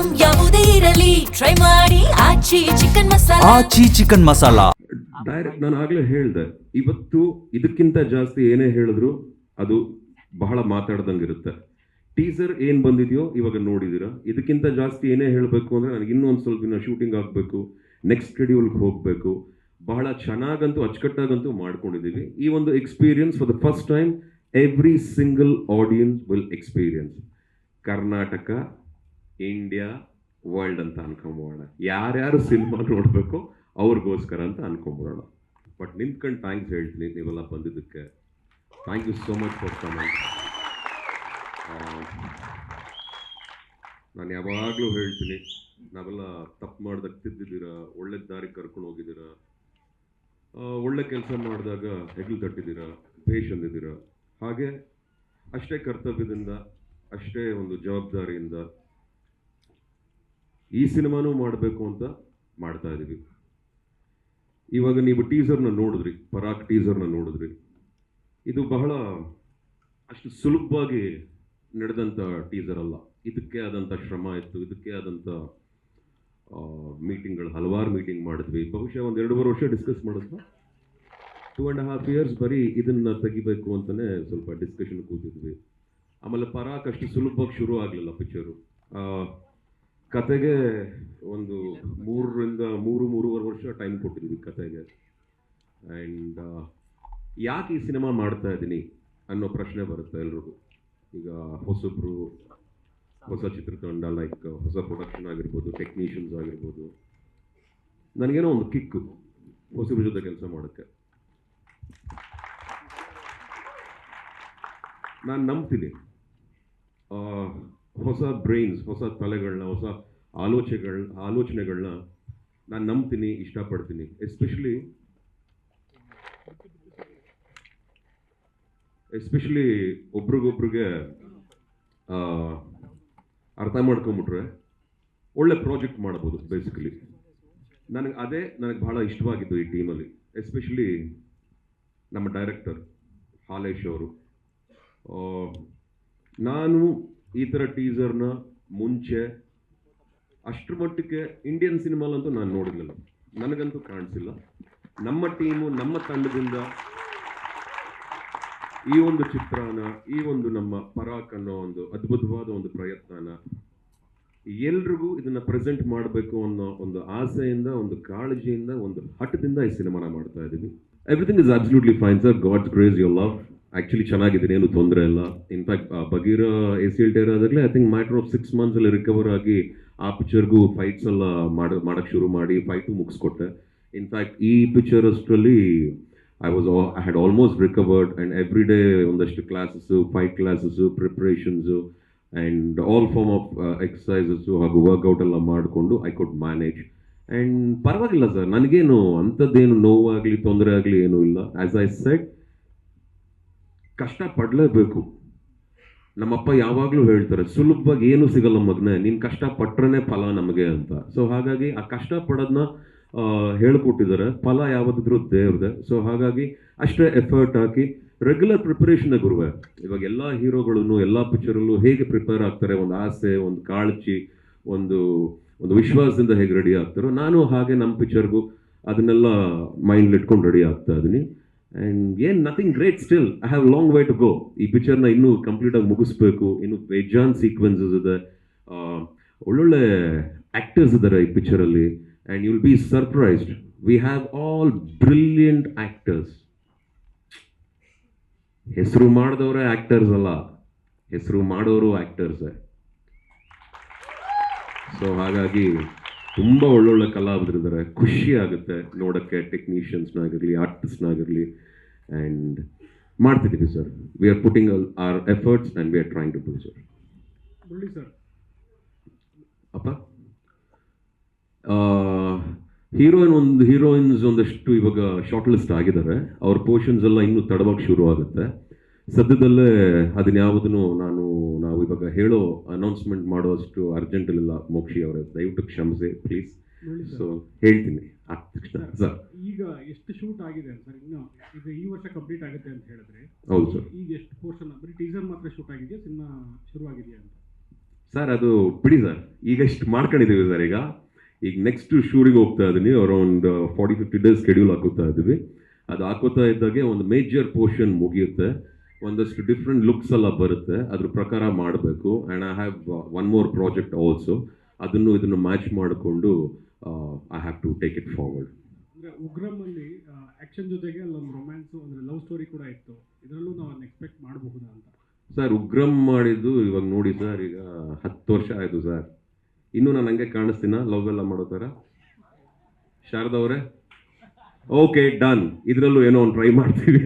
Item ಯಾವುದೇ ಇರಲಿ try ಮಾಡಿ ಆಚಿ ಚಿಕನ್ ಮಸಾಲಾ. ಆಚಿ ಚಿಕನ್ ಮಸಾಲಾ ಡೈರೆಕ್ಟ್ ನಾನು ಆಗಲೇ ಹೇಳಿದೆ, ಇವತ್ತು ಇದಕ್ಕಿಂತ ಜಾಸ್ತಿ ಏನೇ ಹೇಳಿದ್ರು ಅದು ಬಹಳ ಮಾತಾಡ್ದಂಗಿರುತ್ತೆ. ಟೀಸರ್ ಏನು ಬಂದಿದೆಯೋ ಇವಾಗ ನೋಡಿದ್ದೀರಾ. ಇದಕ್ಕಿಂತ ಜಾಸ್ತಿ ಏನೇ ಹೇಳಬೇಕು ಅಂದರೆ ನನಗೆ ಇನ್ನೊಂದು ಸ್ವಲ್ಪ ದಿನ ಶೂಟಿಂಗ್ ಆಗಬೇಕು, ನೆಕ್ಸ್ಟ್ ಶೆಡ್ಯೂಲ್ಗೆ ಹೋಗಬೇಕು. ಬಹಳ ಚೆನ್ನಾಗಂತೂ ಅಚ್ಚುಕಟ್ಟಾಗಂತೂ ಮಾಡ್ಕೊಂಡಿದ್ದೀವಿ. ಈ ಒಂದು experience for the first time every single audience will experience. Karnataka, India, world ಅಂತ ಅನ್ಕೊಂಬೋಣ. ಯಾರ್ಯಾರು ಸಿನಿಮಾ ನೋಡಬೇಕು ಅವ್ರಿಗೋಸ್ಕರ ಅಂತ ಅನ್ಕೊಂಬಿಡೋಣ. ಬಟ್ ನಿಂತ್ಕೊಂಡು ಥ್ಯಾಂಕ್ಸ್ ಹೇಳ್ತೀನಿ ನೀವೆಲ್ಲ ಬಂದಿದ್ದಕ್ಕೆ. Thank you so much for coming. ನಾನು ಯಾವಾಗಲೂ ಹೇಳ್ತೀನಿ, ನಾವೆಲ್ಲ ತಪ್ಪು ಮಾಡ್ದಾಗ ತಿದ್ದಿದ್ದೀರಾ, ಒಳ್ಳೆ ದಾರಿ ಕರ್ಕೊಂಡು ಹೋಗಿದ್ದೀರಾ, ಒಳ್ಳೆ ಕೆಲಸ ಮಾಡಿದಾಗ ಹೆಗಲು ತಟ್ಟಿದ್ದೀರಾ, ಭೇಷ್ ಅಂದಿದ್ದೀರಾ. ಹಾಗೆ ಅಷ್ಟೇ ಕರ್ತವ್ಯದಿಂದ, ಅಷ್ಟೇ ಒಂದು ಜವಾಬ್ದಾರಿಯಿಂದ ಈ ಸಿನಿಮಾನೂ ಮಾಡಬೇಕು ಅಂತ ಮಾಡ್ತಾ ಇದ್ದೀವಿ. ಇವಾಗ ನೀವು ಟೀಸರ್ನ ನೋಡಿದ್ರಿ, ಪರಾಕ್ ಟೀಸರ್ನ ನೋಡಿದ್ರಿ. ಇದು ಬಹಳ ಅಷ್ಟು ಸುಲಭವಾಗಿ ನಡೆದಂಥ ಟೀಸರ್ ಅಲ್ಲ. ಇದಕ್ಕೆ ಆದಂಥ ಶ್ರಮ ಇತ್ತು, ಇದಕ್ಕೆ ಆದಂಥ ಮೀಟಿಂಗ್ಗಳು, ಹಲವಾರು ಮೀಟಿಂಗ್ ಮಾಡಿದ್ವಿ. ಬಹುಶಃ ಒಂದು 2.5 ವರ್ಷ ಡಿಸ್ಕಸ್ ಮಾಡಿದ್ವಿ. 2.5 years ಬರೀ ಇದನ್ನು ತೆಗಿಬೇಕು ಅಂತಲೇ ಸ್ವಲ್ಪ ಡಿಸ್ಕಷನ್ ಕೂತಿದ್ವಿ. ಆಮೇಲೆ ಪರಾಕ್ ಅಷ್ಟು ಸುಲಭವಾಗಿ ಶುರು ಆಗಲಿಲ್ಲ ಪಿಕ್ಚರು. ಕತೆಗೆ ಒಂದು 3.5 ವರ್ಷ ಟೈಮ್ ಕೊಟ್ಟಿದ್ವಿ ಕತೆಗೆ. ಆ್ಯಂಡ್ ಯಾಕೆ ಈ ಸಿನಿಮಾ ಮಾಡ್ತಾ ಇದ್ದೀನಿ ಅನ್ನೋ ಪ್ರಶ್ನೆ ಬರುತ್ತೆ ಎಲ್ರಿಗೂ. ಈಗ ಹೊಸ ಚಿತ್ರತಂಡ, ಲೈಕ್ ಹೊಸ ಪ್ರೊಡಕ್ಷನ್ ಆಗಿರ್ಬೋದು, ಟೆಕ್ನಿಷಿಯನ್ಸ್ ಆಗಿರ್ಬೋದು. ನನಗೇನೋ ಒಂದು ಕಿಕ್ಕು ಹೊಸಬ್ರ ಜೊತೆ ಕೆಲಸ ಮಾಡೋಕ್ಕೆ. ನಾನು ನಂಬ್ತೀನಿ ಹೊಸ ಬ್ರೈನ್ಸ್, ಹೊಸ ತಲೆಗಳನ್ನ, ಹೊಸ ಆಲೋಚನೆಗಳನ್ನ ನಾನು ನಂಬ್ತೀನಿ, ಇಷ್ಟಪಡ್ತೀನಿ. ಎಸ್ಪೆಷಲಿ ಒಬ್ರಿಗೊಬ್ರಿಗೆ ಅರ್ಥ ಮಾಡ್ಕೊಂಬಿಟ್ರೆ ಒಳ್ಳೆ ಪ್ರಾಜೆಕ್ಟ್ ಮಾಡ್ಬೋದು. ಬೇಸಿಕಲಿ ನನಗೆ ಬಹಳ ಇಷ್ಟವಾಗಿದ್ದು ಈ ಟೀಮಲ್ಲಿ, ಎಸ್ಪೆಷಲಿ ನಮ್ಮ ಡೈರೆಕ್ಟರ್ ಹಾಲೇಶ್ ಅವರು. ನಾನು ಈ ಥರ ಟೀಸರ್ನ ಮುಂಚೆ ಅಷ್ಟರ ಮಟ್ಟಿಗೆ ಇಂಡಿಯನ್ ಸಿನಿಮಾಲಂತೂ ನಾನು ನೋಡಿರಲಿಲ್ಲ, ನನಗಂತೂ ಕಾಣಿಸಿಲ್ಲ. ನಮ್ಮ ಟೀಮು, ನಮ್ಮ ತಂಡದಿಂದ ಈ ಒಂದು ಚಿತ್ರನ, ಈ ಒಂದು ನಮ್ಮ ಪರಾಕ್ ಅನ್ನೋ ಒಂದು ಅದ್ಭುತವಾದ ಒಂದು ಪ್ರಯತ್ನನ ಎಲ್ರಿಗೂ ಇದನ್ನು ಪ್ರೆಸೆಂಟ್ ಮಾಡಬೇಕು ಅನ್ನೋ ಒಂದು ಆಸೆಯಿಂದ, ಒಂದು ಕಾಳಜಿಯಿಂದ, ಒಂದು ಹಠದಿಂದ ಈ ಸಿನಿಮಾನ ಮಾಡ್ತಾ ಇದ್ದೀವಿ. Everything is absolutely fine sir. God's grace, your love. Actually ಚೆನ್ನಾಗಿದ್ದೀನಿ, ಏನು ತೊಂದರೆ ಇಲ್ಲ. ಇನ್ಫ್ಯಾಕ್ಟ್ ಬಗೀರ ACL ಟೇರ್ ಆದಾಗಲೇ I think matter of 6 months recover ಆಗಿ ಆ ಪಿಕ್ಚರ್ಗೂ ಫೈಟ್ಸ್ ಎಲ್ಲ ಮಾಡೋಕ್ಕೆ ಶುರು ಮಾಡಿ ಫೈಟು ಮುಗಿಸ್ಕೊಟ್ಟೆ. ಇನ್ಫ್ಯಾಕ್ಟ್ ಈ ಪಿಕ್ಚರ್ ಅಷ್ಟರಲ್ಲಿ I had almost recovered, and every day ಒಂದಷ್ಟು classes, fight classes, preparations and all form of exercises ಹಾಗೂ ವರ್ಕೌಟ್ ಎಲ್ಲ ಮಾಡಿಕೊಂಡು ಐ ಕುಡ್ ಮ್ಯಾನೇಜ್. ಆ್ಯಂಡ್ ಪರವಾಗಿಲ್ಲ ಸರ್, ನನಗೇನು ಅಂಥದ್ದೇನು ನೋವಾಗಲಿ, ತೊಂದರೆ ಆಗಲಿ ಏನೂ ಇಲ್ಲ. ಆ್ಯಸ್ ಐ ಸೆಡ್, ಕಷ್ಟ ಪಡಲೇಬೇಕು. ನಮ್ಮಪ್ಪ ಯಾವಾಗಲೂ ಹೇಳ್ತಾರೆ, ಸುಲಭವಾಗಿ ಏನೂ ಸಿಗಲ್ಲ ಮಗನೇ, ನೀನು ಕಷ್ಟಪಟ್ರೇ ಫಲ ನಮಗೆ ಅಂತ. ಸೊ ಹಾಗಾಗಿ ಆ ಕಷ್ಟಪಡೋದನ್ನ ಹೇಳ್ಕೊಟ್ಟಿದ್ದಾರೆ. ಫಲ ಯಾವತ್ತಿದ್ರೂ ದೇವ್ರದೆ. ಸೊ ಹಾಗಾಗಿ ಅಷ್ಟೇ ಎಫರ್ಟ್ ಹಾಕಿ ರೆಗ್ಯುಲರ್ ಪ್ರಿಪರೇಷನ್ ಗುರುವೆ. ಇವಾಗ ಎಲ್ಲ ಹೀರೋಗಳು ಎಲ್ಲ ಪಿಕ್ಚರಲ್ಲೂ ಹೇಗೆ ಪ್ರಿಪೇರ್ ಆಗ್ತಾರೆ, ಒಂದು ಆಸೆ, ಒಂದು ಕಾಳಜಿ, ಒಂದು ವಿಶ್ವಾಸದಿಂದ ಹೇಗೆ ರೆಡಿ ಆಗ್ತಾರೋ, ನಾನು ಹಾಗೆ ನಮ್ಮ ಪಿಕ್ಚರ್ಗೂ ಅದನ್ನೆಲ್ಲ ಮೈಂಡ್ ಇಟ್ಕೊಂಡು ರೆಡಿ ಆಗ್ತಾ ಇದ್ದೀನಿ. And nothing great still. I have long way to go. ಈ ಪಿಕ್ಚರ್ನ ಇನ್ನೂ ಕಂಪ್ಲೀಟಾಗಿ ಮುಗಿಸ್ಬೇಕು. ಇನ್ನು ಬೇಜಾನ್ ಸೀಕ್ವೆನ್ಸಸ್ ಇದೆ, ಒಳ್ಳೊಳ್ಳೆ ಆ್ಯಕ್ಟರ್ಸ್ ಇದ್ದಾರೆ ಈ ಪಿಕ್ಚರಲ್ಲಿ. And you'll be surprised. We have all brilliant actors. ಹೆಸರು ಮಾಡಿದವರೇ ಆ್ಯಕ್ಟರ್ಸ್ ಅಲ್ಲ, ಹೆಸರು ಮಾಡೋರು ಆ್ಯಕ್ಟರ್ಸೇ. ಸೊ ಹಾಗಾಗಿ ತುಂಬ ಒಳ್ಳೊಳ್ಳೆ ಕಲಾವಿದರಿದ್ದಾರೆ. ಖುಷಿ ಆಗುತ್ತೆ ನೋಡೋಕ್ಕೆ, ಟೆಕ್ನಿಷಿಯನ್ಸ್ನಾಗಿರಲಿ, ಆರ್ಟಿಸ್ಟ್ನಾಗಿರಲಿ. ಆ್ಯಂಡ್ ಮಾಡ್ತಿದ್ದೀವಿ sir. We are putting our efforts and we are trying to do sir. ಅಪ್ಪ ಹೀರೋಯಿನ್ಸ್ ಒಂದಷ್ಟು ಇವಾಗ ಶಾರ್ಟ್ ಲಿಸ್ಟ್ ಆಗಿದ್ದಾರೆ. ಅವ್ರ ಪೋರ್ಷನ್ಸ್ ಎಲ್ಲ ಇನ್ನೂ ತಡವಾಗಿ ಶುರು ಆಗುತ್ತೆ. ಸದ್ಯದಲ್ಲೇ ಅದನ್ಯಾವುದನ್ನು ನಾವು ಇವಾಗ ಹೇಳೋ ಅನೌನ್ಸ್ಮೆಂಟ್ ಮಾಡೋಷ್ಟು ಅರ್ಜೆಂಟಲ್ಲಿಲ್ಲ. ಮೋಕ್ಷಿ ಅವರೇ, ದಯವಿಟ್ಟು ಕ್ಷಮಿಸಿ ಪ್ಲೀಸ್. ಸೊ ಹೇಳ್ತೀನಿ ಸರ್. ಈಗ ಎಷ್ಟು ಶೂಟ್ ಆಗಿದೆ ಸರ್? ಇನ್ನು ಈಗ ಈ ವರ್ಷ ಕಂಪ್ಲೀಟ್ ಆಗುತ್ತೆ ಅಂತ ಹೇಳಿದ್ರೆ, ಹೌದು ಸರ್. ಈಗ ಎಷ್ಟು ಪೋರ್ಷನ್ ಬರೀ ಟೀಸರ್ ಮಾತ್ರ ಶೂಟ್ ಆಗಿದೆಯಾ, ಸಿನಿಮಾ ಶುರುವಾಗಿದೆಯಾ ಅಂತ? ಸರ್ ಅದು ಬಿಡಿ ಸರ್, ಈಗ ಇಷ್ಟು ಮಾಡ್ಕೊಂಡಿದ್ದೀವಿ ಸರ್. ಈಗ ನೆಕ್ಸ್ಟ್ ಶೂರಿಗೆ ಹೋಗ್ತಾ ಇದ್ದೀನಿ, ಅರೌಂಡ್ 40-50 ಡೇಸ್ ಶೆಡ್ಯೂಲ್ ಹಾಕೋತಾ ಇದ್ದೀವಿ. ಅದು ಹಾಕೋತಾ ಇದ್ದಾಗೆ ಒಂದು ಮೇಜರ್ ಪೋರ್ಷನ್ ಮುಗಿಯುತ್ತೆ, ಒಂದಷ್ಟು ಡಿಫ್ರೆಂಟ್ ಲುಕ್ಸ್ ಎಲ್ಲ ಬರುತ್ತೆ, ಅದ್ರ ಪ್ರಕಾರ ಮಾಡಬೇಕು. And I have one more project also, ಇದನ್ನು ಮ್ಯಾಚ್ ಮಾಡಿಕೊಂಡು I have to take it forward. ಅಂದರೆ ಉಗ್ರಮಲ್ಲಿ ಆ್ಯಕ್ಷನ್ ಜೊತೆಗೆ ಅಲ್ಲೊಂದು ರೊಮ್ಯಾನ್ಸು ಅಂದರೆ ಲವ್ ಸ್ಟೋರಿ ಕೂಡ ಇತ್ತು, ಇದರಲ್ಲೂ ನಾವು ಅದನ್ನ ಎಕ್ಸ್ಪೆಕ್ಟ್ ಮಾಡಬಹುದಾ ಅಂತ. ಸರ್ ಉಗ್ರಂ ಮಾಡಿದ್ದು ಇವಾಗ ನೋಡಿ ಸರ್, ಈಗ 10 ವರ್ಷ ಆಯಿತು ಸರ್. ಇನ್ನೂ ನಾನು ಹಂಗೆ ಕಾಣಿಸ್ತೀನ ಲವ್ ಎಲ್ಲ ಮಾಡೋ ಥರ? ಶಾರದಾ ಅವರೇ, ಓಕೆ ಡನ್, ಇದರಲ್ಲೂ ಏನೋ ಒಂದು ಟ್ರೈ ಮಾಡ್ತೀವಿ.